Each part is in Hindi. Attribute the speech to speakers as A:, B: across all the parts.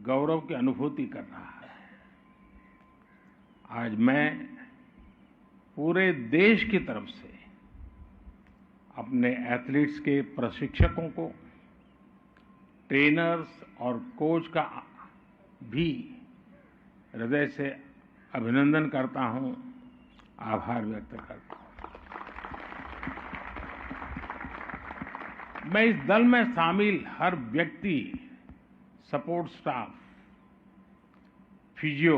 A: गौरव की अनुभूति कर रहा है। आज मैं पूरे देश की तरफ से अपने एथलीट्स के प्रशिक्षकों को, ट्रेनर्स और कोच का भी हृदय से अभिनंदन करता हूं, आभार व्यक्त करता हूं। मैं इस दल में शामिल हर व्यक्ति, सपोर्ट स्टाफ, फिजियो,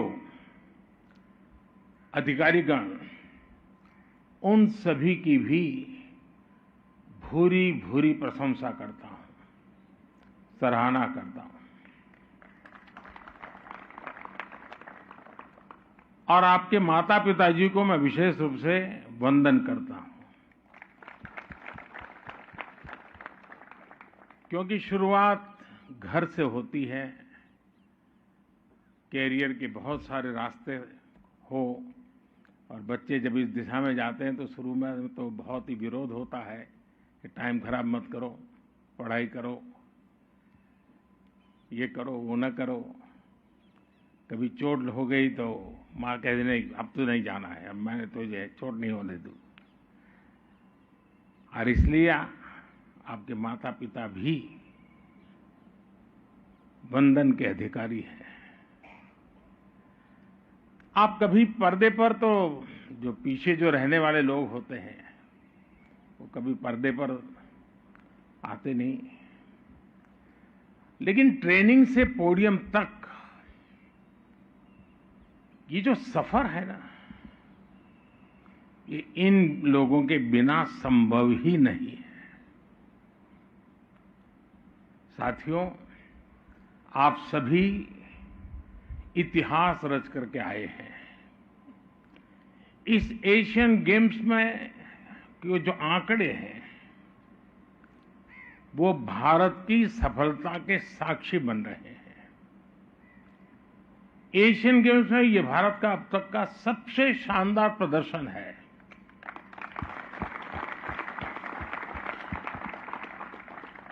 A: अधिकारीगण, उन सभी की भी भूरी भूरी प्रशंसा करता हूं, सराहना करता हूं। और आपके माता पिताजी को मैं विशेष रूप से वंदन करता हूं, क्योंकि शुरुआत घर से होती है। कैरियर के बहुत सारे रास्ते हो और बच्चे जब इस दिशा में जाते हैं तो शुरू में तो बहुत ही विरोध होता है कि टाइम खराब मत करो, पढ़ाई करो, ये करो, वो न करो। कभी चोट हो गई तो माँ कहती नहीं, अब तो नहीं जाना है, अब मैंने तुझे चोट नहीं होने दी। और इसलिए आपके माता पिता भी वंदन के अधिकारी हैं। आप कभी पर्दे पर, तो जो पीछे जो रहने वाले लोग होते हैं वो कभी पर्दे पर आते नहीं, लेकिन ट्रेनिंग से पोडियम तक ये जो सफर है ना, ये इन लोगों के बिना संभव ही नहीं है। साथियों, आप सभी इतिहास रच करके आए हैं। इस एशियन गेम्स में जो आंकड़े हैं वो भारत की सफलता के साक्षी बन रहे हैं। एशियन गेम्स में ये भारत का अब तक का सबसे शानदार प्रदर्शन है।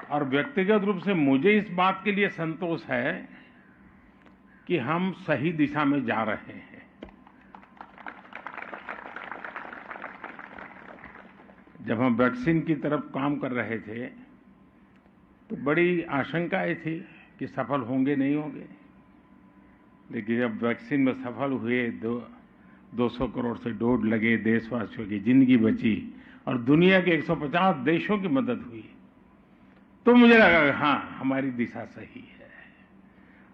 A: और व्यक्तिगत रूप से मुझे इस बात के लिए संतोष है कि हम सही दिशा में जा रहे हैं। जब हम वैक्सीन की तरफ काम कर रहे थे तो बड़ी आशंकाएं थी कि सफल होंगे नहीं होंगे, लेकिन जब वैक्सीन में सफल हुए, 200 करोड़ से डोज लगे, देशवासियों की जिंदगी बची और दुनिया के 150 देशों की मदद हुई, तो मुझे लगा हाँ, हमारी दिशा सही है।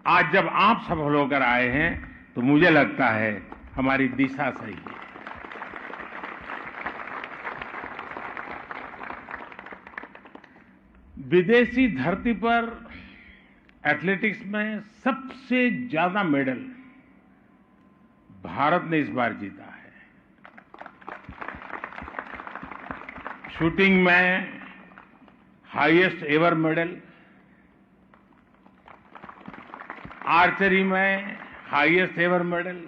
A: आज जब आप सफल होकर आए हैं तो मुझे लगता है हमारी दिशा सही है। विदेशी धरती पर एथलेटिक्स में सबसे ज्यादा मेडल भारत ने इस बार जीता है। शूटिंग में हाईएस्ट एवर मेडल, आर्चरी में हाईएस्ट एवर मेडल,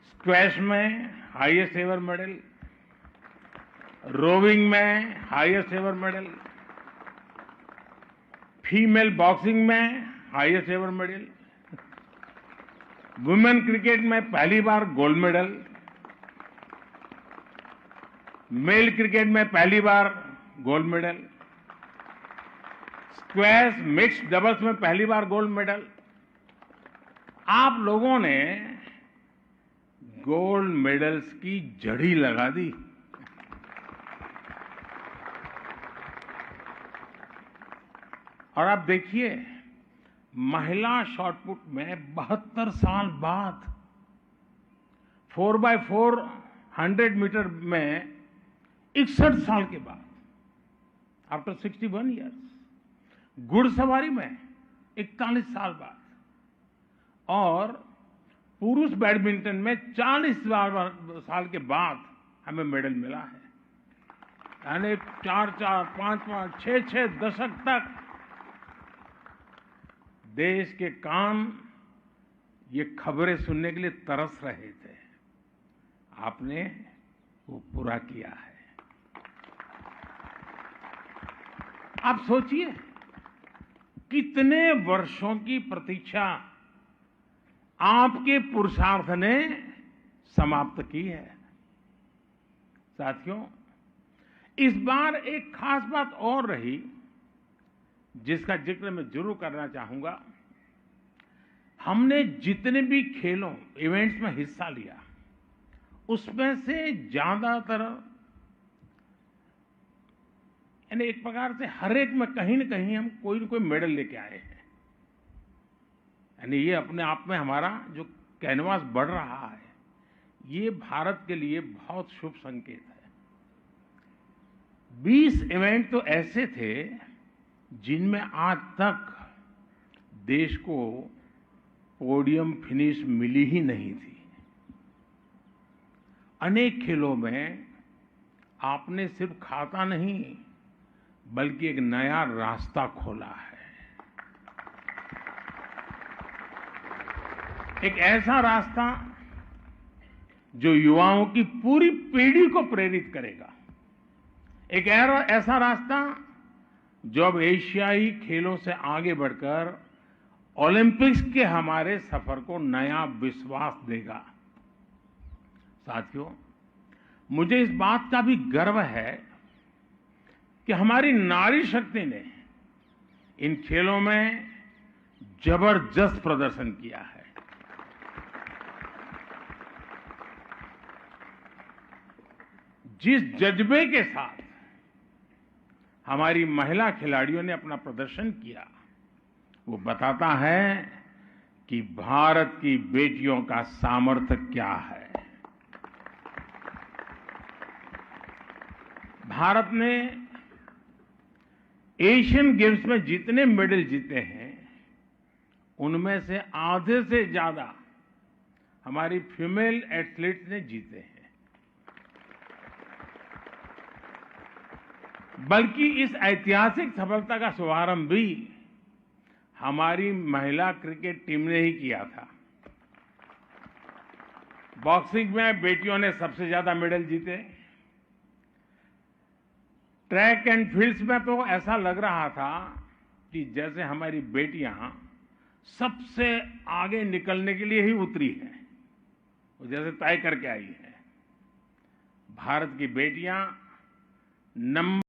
A: स्क्वैश में हाईएस्ट एवर मेडल, रोविंग में highest ever medal, female boxing में highest ever medal, women cricket में पहली बार गोल्ड मेडल, मेल क्रिकेट में पहली बार gold medal, squash mixed doubles में पहली बार गोल्ड मेडल। आप लोगों ने गोल्ड मेडल्स की जड़ी लगा दी। और आप देखिए, महिला शॉटपुट में 72 साल बाद 4x4 100 मीटर में 61 साल के बाद, आफ्टर 61 ईयर्स, घुड़सवारी में 41 साल बाद, और पुरुष बैडमिंटन में 40 साल के बाद हमें मेडल मिला है। यानी 4-4, 5-5, 6-6 दशक तक देश के कान ये खबरें सुनने के लिए तरस रहे थे। आपने वो पूरा किया है। आप सोचिए कितने वर्षों की प्रतीक्षा आपके पुरुषार्थ ने समाप्त की है। साथियों, इस बार एक खास बात और रही जिसका जिक्र मैं जरूर करना चाहूंगा। हमने जितने भी खेलों इवेंट्स में हिस्सा लिया, उसमें से ज्यादातर यानी एक प्रकार से हर एक में कहीं न कहीं हम कोई न कोई मेडल लेके आए हैं। यानी ये अपने आप में हमारा जो कैनवास बढ़ रहा है, ये भारत के लिए बहुत शुभ संकेत है। 20 इवेंट तो ऐसे थे जिनमें आज तक देश को पोडियम फिनिश मिली ही नहीं थी। अनेक खेलों में आपने सिर्फ खाता नहीं बल्कि एक नया रास्ता खोला है। एक ऐसा रास्ता जो युवाओं की पूरी पीढ़ी को प्रेरित करेगा। एक ऐसा रास्ता जो अब एशियाई खेलों से आगे बढ़कर ओलंपिक्स के हमारे सफर को नया विश्वास देगा। साथियों, मुझे इस बात का भी गर्व है कि हमारी नारी शक्ति ने इन खेलों में जबरदस्त प्रदर्शन किया है। जिस जज्बे के साथ हमारी महिला खिलाड़ियों ने अपना प्रदर्शन किया, वो बताता है कि भारत की बेटियों का सामर्थ्य क्या है। भारत ने एशियन गेम्स में जितने मेडल जीते हैं, उनमें से आधे से ज्यादा हमारी फीमेल एथलीट्स ने जीते हैं। बल्कि इस ऐतिहासिक सफलता का शुभारंभ भी हमारी महिला क्रिकेट टीम ने ही किया था। बॉक्सिंग में बेटियों ने सबसे ज्यादा मेडल जीते। ट्रैक एंड फील्ड्स में तो ऐसा लग रहा था कि जैसे हमारी बेटियां सबसे आगे निकलने के लिए ही उतरी हैं, जैसे तय करके आई हैं। भारत की बेटियां नंबर